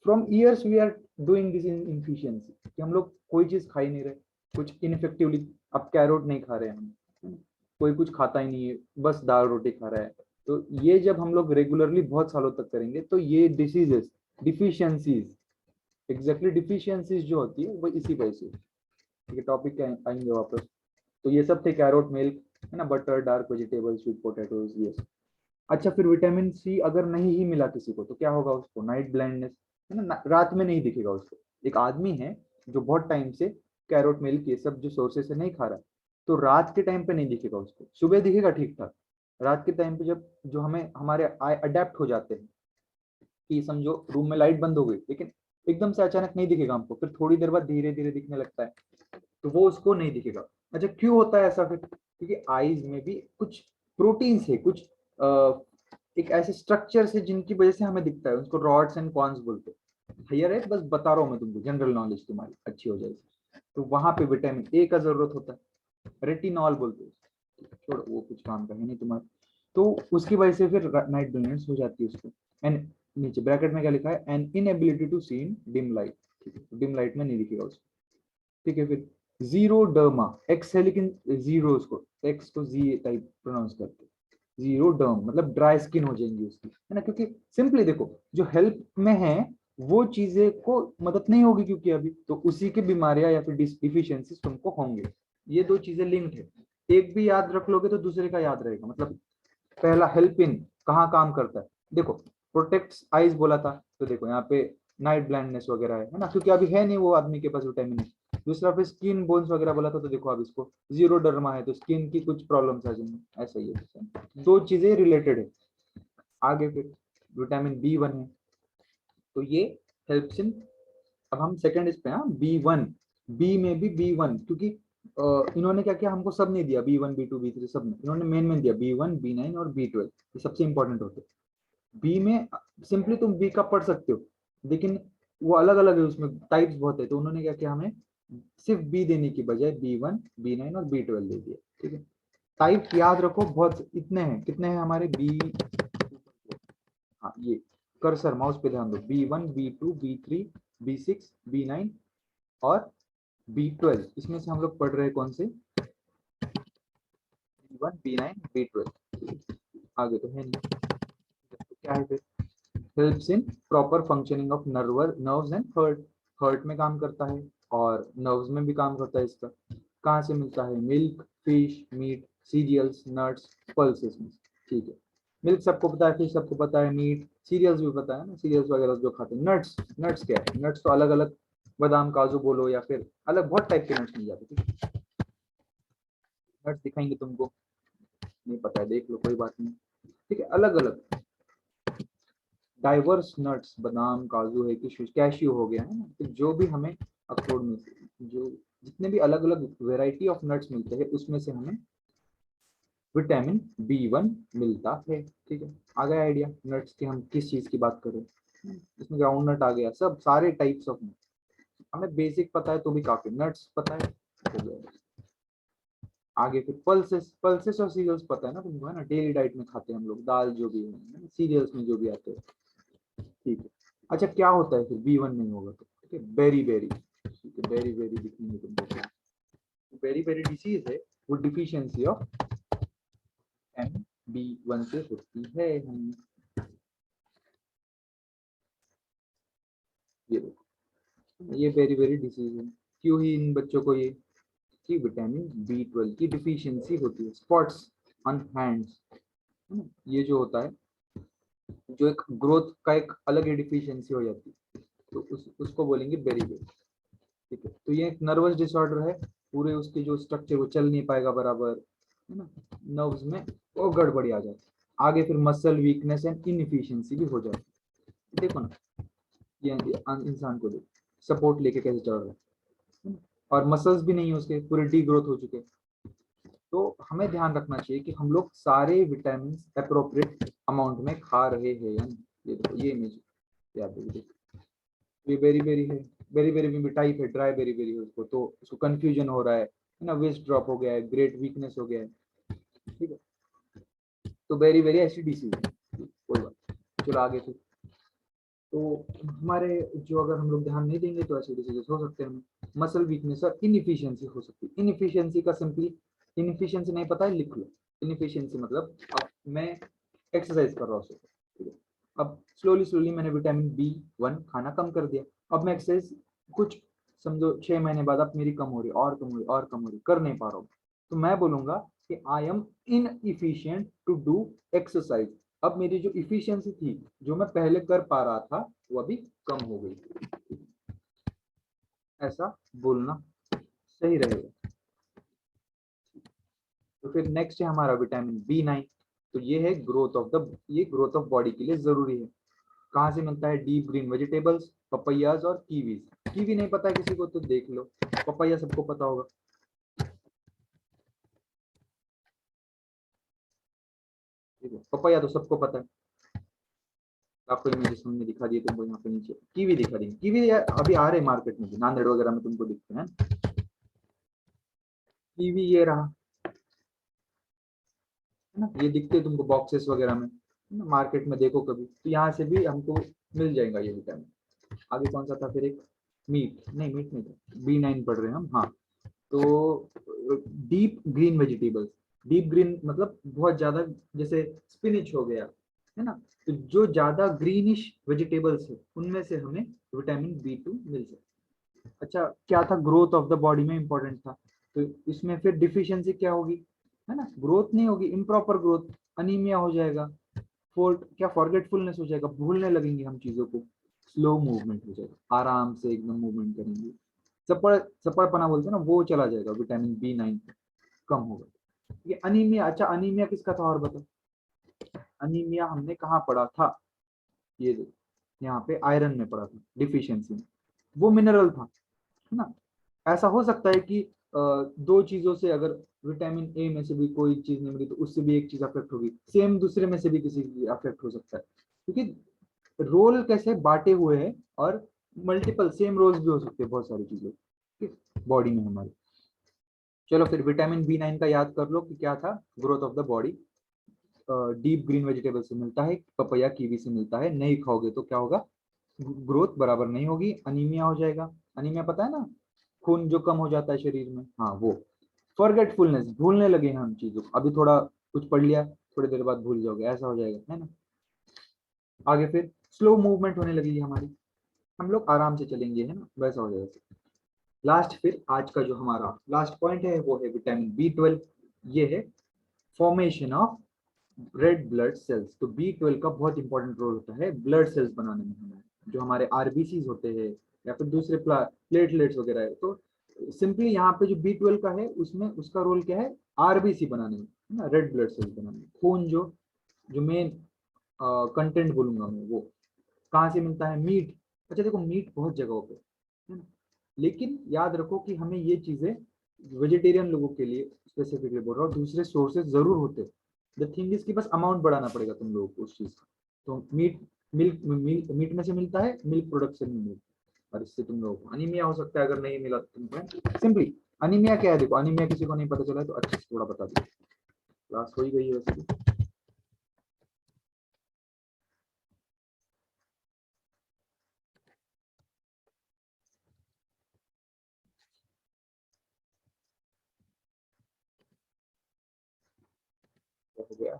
from years we are doing this inefficiency कि हम लोग कोई चीज खा ही नहीं रहे, कुछ इनफेक्टिवली। अब कैरोट नहीं खा रहे हम, है ना? कोई कुछ खाता ही नहीं है, बस दाल रोटी खा रहा है। तो ये जब हम लोग रेगुलरली बहुत सालों तक करेंगे, तो ये डिसीजेस, डिफिशियंसीज, एग्जैक्टली डिफिशियंसीज जो होती है वो इसी वजह से। ठीक है, टॉपिक के आएंगे वापस। तो ये सब थे, कैरोट मिल्क, है ना, butter, dark vegetable, sweet potatoes, ये सब। अच्छा फिर विटामिन सी अगर नहीं ही मिला किसी को, तो क्या होगा उसको, नाइट ब्लाइंडनेस, है ना, रात में नहीं दिखेगा उसको। एक आदमी है जो बहुत टाइम से कैरोट मिल्क ये सब जो सोर्सेस से नहीं खा रहा है, तो रात के टाइम पे नहीं दिखेगा उसको, सुबह दिखेगा ठीक ठाक। रात के टाइम पे जब जो हमें हमारे आई अडेप्ट हो जाते हैं कि समझो रूम में लाइट बंद हो गई, लेकिन एकदम से अचानक नहीं दिखेगा हमको, फिर थोड़ी देर बाद धीरे धीरे दिखने लगता है, तो वो उसको नहीं दिखेगा। अच्छा क्यों होता है ऐसा फिर, क्योंकि आईज में भी कुछ प्रोटीन्स है, कुछ एक ऐसे स्ट्रक्चर है जिनकी वजह से हमें दिखता है, उसको रॉड्स एंड कॉन्स बोलते हैं। हायर है, बस बता रहा हूँ मैं तुमको, जनरल नॉलेज तुम्हारी अच्छी हो जाएगी। तो वहां पे विटामिन ए का जरूरत होता है, रेटिनॉल बोलते हैं, छोड़ो वो कुछ काम का है नहीं तुम्हारा। तो उसकी वजह से फिर नाइट ब्लाइंडनेस हो जाती है उसको। एंड नीचे ब्रैकेट में क्या लिखा है, an inability to see in dim light, ठीक है, डिम लाइट में नहीं दिखेगा उसको। ठीक है, फिर जीरोडर्मा, एक्स है लेकिन जीरो, उसको एक्स को जी टाइप प्रोनाउंस करते हैं, जीरोडर्म मतलब ड्राई स्किन हो जाएंगी उसकी, है ना, क्योंकि सिंपली देखो जो हेल्प में है वो चीजें को मदद नहीं होगी, क्योंकि अभी तो उसी की बीमारियां या फिर डिफिशियंसी तुमको होंगे। ये दो चीजें लिंक्ड है, एक भी याद रख लोगे तो दूसरे का याद रहेगा। मतलब पहला हेल्प इन कहाँ काम करता है, देखो प्रोटेक्ट्स आईज बोला था, तो देखो यहाँ पे नाइट ब्लाइंडनेस वगैरह है ना, क्योंकि अभी है नहीं वो आदमी के पास विटामिन। दूसरा फिर स्किन बोन्स वगैरह बोला था, तो देखो अब इसको जीरो डर्मा है तो स्किन की कुछ प्रॉब्लम्स आ जाएंगी, ऐसा ही है, दो चीजें रिलेटेड है। आगे फिर विटामिन बी 1 है, तो ये हेल्प्स इन, अब हम सेकंड इस पे, हाँ बी 1, बी में भी बी 1, क्योंकि इन्होंने क्या किया, हमको सब नहीं दिया, बी 1 बी 2 बी 3 सब में, इन्होंने मेन दिया बी 1 बी 9 और बी 12, ये सबसे इंपॉर्टेंट होते हैं। बी में सिंपली तुम बी का पढ़ सकते हो, लेकिन वो अलग अलग है, उसमें टाइप्स बहुत है, तो उन्होंने क्या किया, हमें सिर्फ बी देने की बजाय बी 1 बी 9 और बी 12 दे दिया, ठीक है। टाइप याद रखो, बहुत इतने हैं, कितने हैं हमारे बी, हाँ ये कर्सर माउस पे ध्यान दो, B 1 B 2 B 3 B 6 B 9 और बी 12, इसमें से हम लोग पढ़ रहे हैं कौन से, बी 1 बी 9 बी 12, आगे तो है नहीं। तो क्या है फिर, helps in proper functioning of nerves and heart, heart में काम करता है और नर्व्स में भी काम करता है इसका। कहाँ से मिलता है, milk, fish, meat, cereals, nuts, pulses में, ठीक है। मिल्क सबको पता है, फिश सबको पता है, मीट, सीरियल्स भी पता है ना, सीरियल्स वगैरह जो खाते हैं। नट्स, नट्स क्या है, नट्स तो अलग अलग, बादाम काजू बोलो या फिर अलग बहुत टाइप के नट्स मिल जाते हैं, ठीक है। नट्स दिखाएंगे तुमको, नहीं पता है देख लो कोई बात नहीं, ठीक है, अलग अलग डाइवर्स नट्स, बादाम काजू है, किशमिश, कैशियो हो गया, है ना, तो जो भी हमें अखरोट में जो जितने भी अलग अलग वेराइटी ऑफ नट्स मिलते हैं उसमें से हमें विटामिन B1 मिलता है। ठीक है, आ गया आइडिया नट्स के हम किस चीज की बात करें। इसमें ग्राउंड नट आ गया, सब सारे टाइप्स ऑफ नट हमें बेसिक पता है तो भी काफी, नट्स पता है हो गया। आगे फिर पल्सेस, पल्सेस और सीरियल्स पता है ना तुमको, है ना, डेली डाइट में खाते हैं हम लोग, दाल जो भी है, सीरियल्स में जो भी आते हैं। ठीक है, अच्छा क्या होता है फिर B1 नहीं होगा तो? ठीक है, बेरी बेरी, ठीक है, बेरी बेरी दिखेंगे तुमको, बेरी बेरी डिसीज है, वो डिफिशियंसी ऑफ B1 से होती है। हम ये देखो, ये बेरी बेरी डिसीज है, क्यों ही इन बच्चों को ये कि विटामिन B12 की डिफिशियंसी होती है। स्पॉट्स ऑन हैंड्स, ये जो होता है, जो एक ग्रोथ का एक अलग ही डिफिशियंसी हो जाती है, तो उसको बोलेंगे बेरी बेरी। ठीक है, तो ये एक नर्वस डिसऑर्डर है, पूरे उसके जो स्ट्रक्चर वो चल नहीं पाएगा बराबर, है ना, नर्व्स में वो गड़बड़ी आ जाती है। आगे फिर मसल वीकनेस एंड इनएफिशिएंसी भी हो जाती है। देखो ना, ये इंसान को देखो, सपोर्ट लेके कैसे चल रहा है, और मसल्स भी नहीं है उसके, पूरे डी ग्रोथ हो चुके हैं। तो हमें ध्यान रखना चाहिए कि हम लोग सारे विटामिन अप्रोप्रिएट अमाउंट में खा रहे हैं या नहीं। ये देखो, ये इमेज याद है, ये बेरी बेरी है, बेरी बेरी में भी टाइप है, ड्राई बेरी बेरी है उसको, तो उसको कंफ्यूजन हो रहा है ना, वेस्ट ड्रॉप हो गया है, ग्रेट वीकनेस हो गया है। ठीक है, तो बेरी बेरी ऐसी डिसीज है, कोई बात। चलो आगे फिर, तो हमारे जो अगर हम लोग ध्यान नहीं देंगे तो ऐसे डिसीजेस हो सकते हैं। मसल वीकनेस और इनएफिशिएंसी हो सकती है। इनएफिशिएंसी का सिंपली, इनएफिशिएंसी नहीं पता है लिख लो। इनएफिशिएंसी मतलब अब मैं एक्सरसाइज कर रहा हूँ, ठीक है, अब स्लोली स्लोली मैंने विटामिन B1 खाना कम कर दिया, अब मैं एक्सरसाइज कुछ समझो 6 महीने बाद अब मेरी कम हो रही है, और कम हो रही और कम हो रही, कर नहीं पा रहा हूँ, तो मैं बोलूंगा कि I am inefficient to do exercise. अब मेरी जो इफिशियंसी थी, जो मैं पहले कर पा रहा था, वो अभी कम हो गई, ऐसा बोलना सही रहेगा। तो फिर नेक्स्ट है हमारा विटामिन B9। तो ये है ग्रोथ ऑफ द, ये ग्रोथ ऑफ बॉडी के लिए जरूरी है। कहाँ से मिलता है? डीप ग्रीन वेजिटेबल्स, पपैयाज और कीवीज। कीवी नहीं पता है किसी को तो देख लो, पपैया सबको पता होगा। ठीक है, पपैया तो सबको पता है, आपको मेरे सामने दिखा दिए तुमको, यहाँ पे नीचे कीवी दिखा दी, कीवी अभी आ रहे मार्केट में भी, नांदेड़ वगैरह में तुमको दिखते हैं कीवी, ये रहा, है ना, ये दिखते हैं तुमको बॉक्सेस वगैरह में, है ना, मार्केट में देखो कभी, तो यहाँ से भी हमको मिल जाएगा ये विटामिन। आगे कौन सा था फिर? एक मीट, नहीं मीट नहीं था, B9 पढ़ रहे हैं हम, हाँ। तो deep green vegetables, deep green मतलब बहुत ज्यादा, जैसे स्पिनिच हो गया, है ना, तो जो ज्यादा ग्रीनिश वेजिटेबल्स है उनमें से हमें विटामिन B2 मिल सकता है। अच्छा क्या था, ग्रोथ ऑफ द बॉडी में इंपॉर्टेंट था, तो इसमें फिर डिफिशियंसी क्या होगी, है ना, ग्रोथ नहीं होगी, इम्प्रॉपर ग्रोथ, अनीमिया हो जाएगा, क्या फॉरगेटफुलनेस हो जाएगा, भूलने लगेंगे हम चीजों को, स्लो मूवमेंट हो जाएगा, आराम से एकदम मूवमेंट करेंगे, चपड़ चपड़पना बोलते हैं ना, वो चला जाएगा, विटामिन B9 कम होगा। ये अनीमिया, अच्छा अनीमिया किसका था और बता, अनीमिया हमने कहाँ पढ़ा था? ये देखो, यहाँ पे आयरन में पढ़ा था, डिफिशियंसी में, वो मिनरल था, है ना। ऐसा हो सकता है कि दो चीजों से अगर विटामिन ए में से भी कोई चीज नहीं मिली तो उससे भी एक चीज अफेक्ट होगी, सेम दूसरे में से भी किसी की अफेक्ट हो सकता है, क्योंकि रोल कैसे बांटे हुए हैं, और मल्टीपल सेम रोल्स भी हो सकते हैं बहुत सारी चीजों बॉडी में हमारे। चलो फिर विटामिन B9 का याद कर लो कि क्या था, growth of the body, deep green vegetable से मिलता है, पपैया कीवी से मिलता है, नहीं खाओगे तो क्या होगा, ग्रोथ बराबर नहीं होगी, अनीमिया हो जाएगा। अनीमिया पता है ना, खून जो कम हो जाता है शरीर में, हाँ वो। फॉरगेटफुलनेस, भूलने लगे हैं हम चीजों को, अभी थोड़ा कुछ पढ़ लिया, थोड़ी देर बाद भूल जाओगे, ऐसा हो जाएगा, है ना। आगे फिर स्लो मूवमेंट होने लगेगी हमारी, हम लोग आराम से चलेंगे, है ना, वैसा हो जाएगा। लास्ट फिर आज का जो हमारा लास्ट पॉइंट है वो है विटामिन B12। ये है formation of red blood cells. तो B12 का बहुत इंपॉर्टेंट रोल होता है ब्लड सेल्स बनाने में, हमारे जो हमारे आरबीसीज होते हैं या फिर दूसरे प्लेटलेट्स वगैरह है, तो सिंपली यहाँ पे जो B12 का है उसमें उसका रोल क्या है, आरबीसी बनाने में, है ना, रेड ब्लड सेल्स बनाने में, खून जो जो मेन कंटेंट बोलूंगा मैं वो कहाँ से मिलता है, मीट। अच्छा देखो मीट बहुत जगहों पे, है ना, लेकिन याद रखो कि हमें ये चीजें वेजिटेरियन लोगों के लिए स्पेसिफिकली बोल रहा हूँ, दूसरे सोर्सेज जरूर होते। द थिंग इज कि बस अमाउंट बढ़ाना पड़ेगा तुम लोगों को उस चीज का। तो मीट में से मिलता है, मिल्क प्रोडक्शन में मिलता है, और इससे तुम लोगों को अनीमिया हो सकता है अगर नहीं मिला तो तुमको। सिंपली अनीमिया क्या है, देखो अनीमिया किसी को नहीं पता चला है तो अच्छे से थोड़ा बता दो। क्लास हो ही गई है वैसे भी। हो गया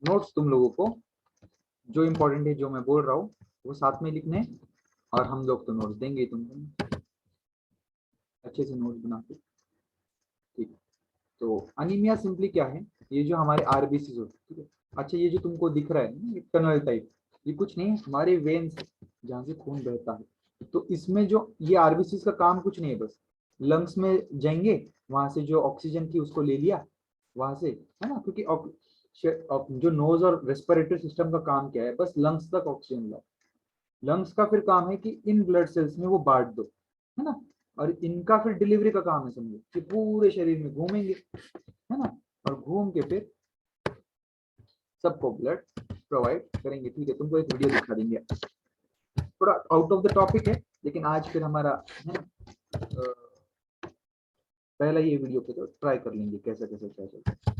नोट्स तुम लोगों को जो इम्पोर्टेंट है, जो मैं बोल रहा हूँ वो साथ में लिखने, और हम लोग तो नोट्स देंगे ही तुमको अच्छे से नोट्स बना के। ठीक। तो अनीमिया सिंपली क्या है, ये जो हमारे आरबीसी होते हैं, ठीक है। अच्छा ये जो तुमको दिख रहा है टनल टाइप, ये कुछ नहीं है, हमारे वेन्स जहाँ से खून बहता है। तो इसमें जो ये आरबीसी का काम कुछ नहीं है, बस लंग्स में जाएंगे, वहां से जो ऑक्सीजन की उसको ले लिया वहां से, है ना, क्योंकि जो नोज और रेस्पिरेटरी सिस्टम का काम क्या है, बस लंग्स तक ऑक्सीजन लाओ। लंग्स का फिर काम है कि इन ब्लड सेल्स में वो बांट दो, है ना। और इनका फिर डिलीवरी का काम है, समझो कि पूरे शरीर में घूमेंगे, है ना, और घूम के फिर सबको ब्लड प्रोवाइड करेंगे। ठीक है, तुमको एक वीडियो दिखा देंगे, थोड़ा आउट ऑफ द टॉपिक है, लेकिन आज फिर हमारा है ना, पहला ये वीडियो पे तो ट्राई कर लेंगे कैसा कैसा क्या चलता है।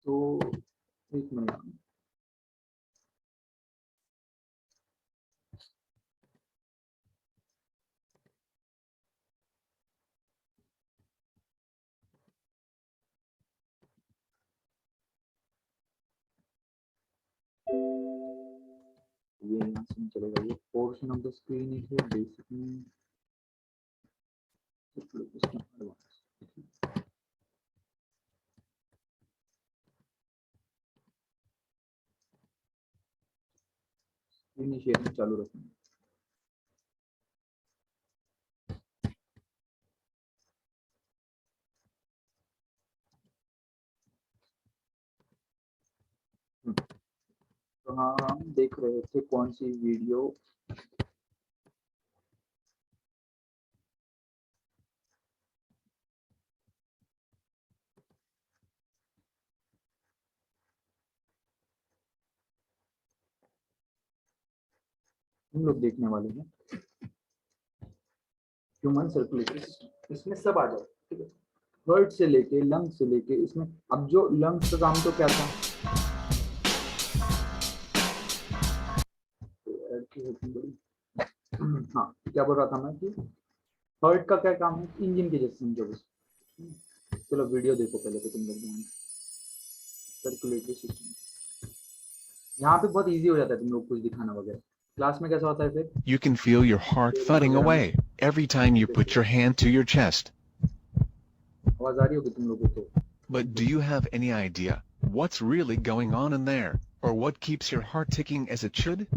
तो एक मिनट, ये यहाँ से नहीं चलेगा, ये पोर्शन ऑफ द स्क्रीन है बेसिक में। स्क्रीन शेयरिंग चालू रखेंगे। तो हाँ, हम देख रहे थे कौन सी वीडियो। हम लोग देखने वाले हैं ह्यूमन सर्कुलेटरी सिस्टम, इसमें सब आ जाए, ठीक है। हार्ट से लेके लंग से लेके इसमें, अब जो लंग्स का काम तो क्या था, हाँ क्या बोल रहा था मैं कि हार्ट का क्या काम है, इंजन के जैसे समझो बस। चलो वीडियो देखो पहले तो तुम लोग, सर्कुलेटरी सिस्टम यहाँ पे बहुत इजी हो जाता है तुम लोग कुछ दिखाना वगैरह। क्लास में कैसा होता है फिर, You can feel your heart thudding वगैरह में away every time you put your hand to your chest. आवाज आ रही होगी तुम लोगों को। But do you have any idea what's really going on in there, or what keeps your heart ticking as it should?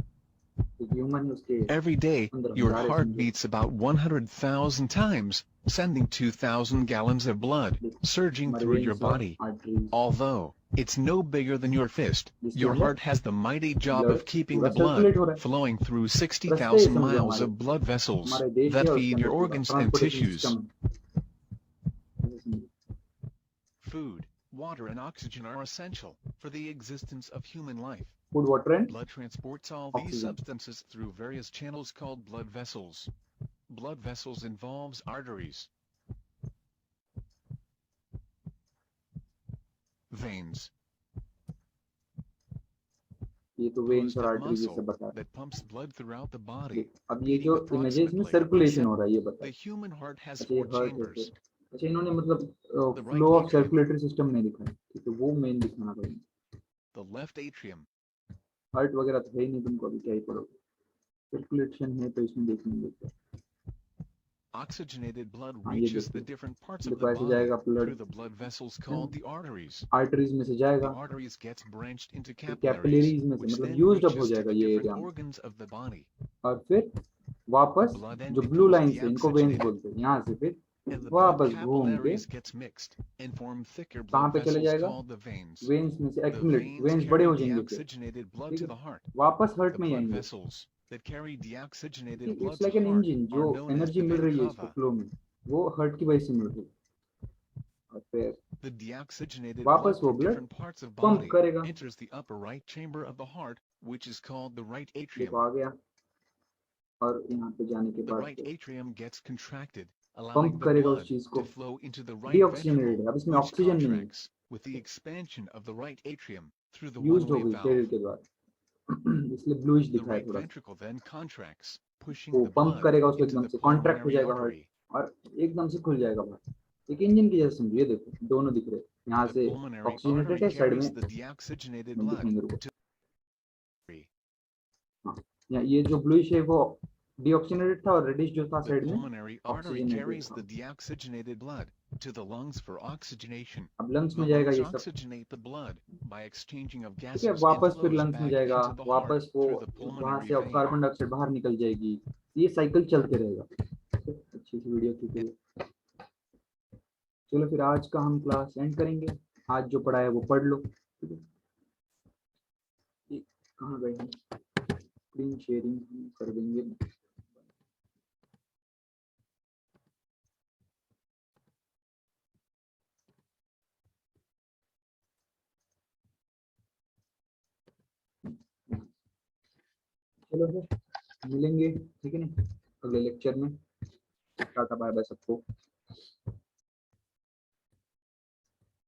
Human उसके Every day, अंदर हम your जा रहे heart समझो। beats about 100,000 times, sending 2,000 gallons of blood surging हमारे through your veins और body. Arteries, Although it's no bigger than your fist, जिसके your अंदर heart has the mighty job blood of keeping पूरा the blood circulate हो रहा है। flowing through रस्ते ही 60,000 समझो miles हमारे, of blood vessels हमारे देश है that और उसके feed अंदर your पूरा organs and transportation tissues. System है, ऐसे समझो। Food, water, and oxygen are essential for the existence of human life. Food water and Blood transports all these oxygen. substances through various channels called blood vessels. Blood vessels involves arteries, veins, ये तो veins composed और of arteries ये सब muscle बता रहे that pumps blood throughout the हैं। body, देखो अब ये beating जो इमेजेस में approximately सर्कुलेशन 7. हो रहा है ये बता The रहे human heart हैं। has अच्छा ये 4 हर्ट है फिर, chambers. अच्छा इन्होंने मतलब The right flow of atrium, circulatory system नहीं दिखाया, ठीक है, वो मेन दिखाना पड़ेगा। the left atrium, हर्ट वगैरह तो है ही नहीं, तुमको अभी क्या ही पढ़ोगे, सर्कुलेशन है तो इसमें देख लेंगे। Oxygenated blood हाँ, ये reaches the देखिए, different parts of देखो the ऐसे body जाएगा through blood the blood vessels called the arteries. Arteries में से The जाएगा, arteries gets branched into फिर capillaries, कैपिलरीज में से which मतलब then यूज्ड अप हो reaches to जाएगा the ये different area, organs of the body. और फिर वापस Blood then जो ब्लू becomes लाइन से, इनको वेन्स deoxygenated, बोलते हैं, यहाँ से फिर and the blood वापस घूम के capillaries gets mixed and form thicker कहाँ blood पे चले vessels जाएगा, called the veins. वेन्स में से The एक्यूमुलेट, veins वेन्स बड़े carry हो जाएंगे फिर, deoxygenated blood ठीक to है, the heart. वापस The हर्ट में blood आएंगे, vessels that carry deoxygenated it's blood to like an heart engine, are जो known as energy the mill vena रही है इसको cava. फ्लो में, वो हर्ट की वजह से मिल रही है, और फिर The deoxygenated वापस blood वो from blood different parts of pump body करेगा, enters the upper right chamber of the heart, which is called the right देखो atrium. आ गया, और यहाँ पे जाने के The बाद right atrium gets contracted, pump allowing the करेगा उस blood चीज to को, flow into the right deoxygenated ventricle, है, अब इसमें which ऑक्सीजन नहीं है, contracts with the expansion of the right atrium through the used हो one-way गई valve. शरीर के द्वारा, इसलिए ब्लूइश The दिखा है right थोड़ा सा, ventricle then contracts, pushing वो the पंप blood करेगा उसको, into एकदम the से कॉन्ट्रैक्ट हो pulmonary जाएगा हार्ट, artery. और एकदम से खुल जाएगा बाहर, एक इंजन की जैसे समझिए, देखो दोनों दिख रहे हैं, यहाँ The से pulmonary ऑक्सीजनेटेड artery है, साइड carries में the deoxygenated blood दिखेंगे, रुको, to the artery. हाँ, ये जो ब्लूइश है वो डीऑक्सीजनेटेड था, और रेडिश जो था The साइड में pulmonary artery ऑक्सीजनेटेड carries था, the deoxygenated blood to the lungs for oxygenation. अब लंग्स The में जाएगा lungs ये सब, oxygenate the blood by exchanging of ठीक है, gases and वापस फिर flows लंग्स में back जाएगा, into the heart वापस वो through the वहां pulmonary से vein. कार्बन डाइऑक्साइड बाहर निकल जाएगी, ये साइकिल चलते रहेगा, अच्छी सी वीडियो थी, तो चलो फिर आज का हम क्लास एंड करेंगे, आज जो पढ़ा है वो पढ़ लो, ठीक है, ये कहाँ गए हैं, स्क्रीन शेयरिंग हम कर देंगे, चलो फिर मिलेंगे, ठीक है ना, अगले लेक्चर में, टाटा बाय बाय सबको।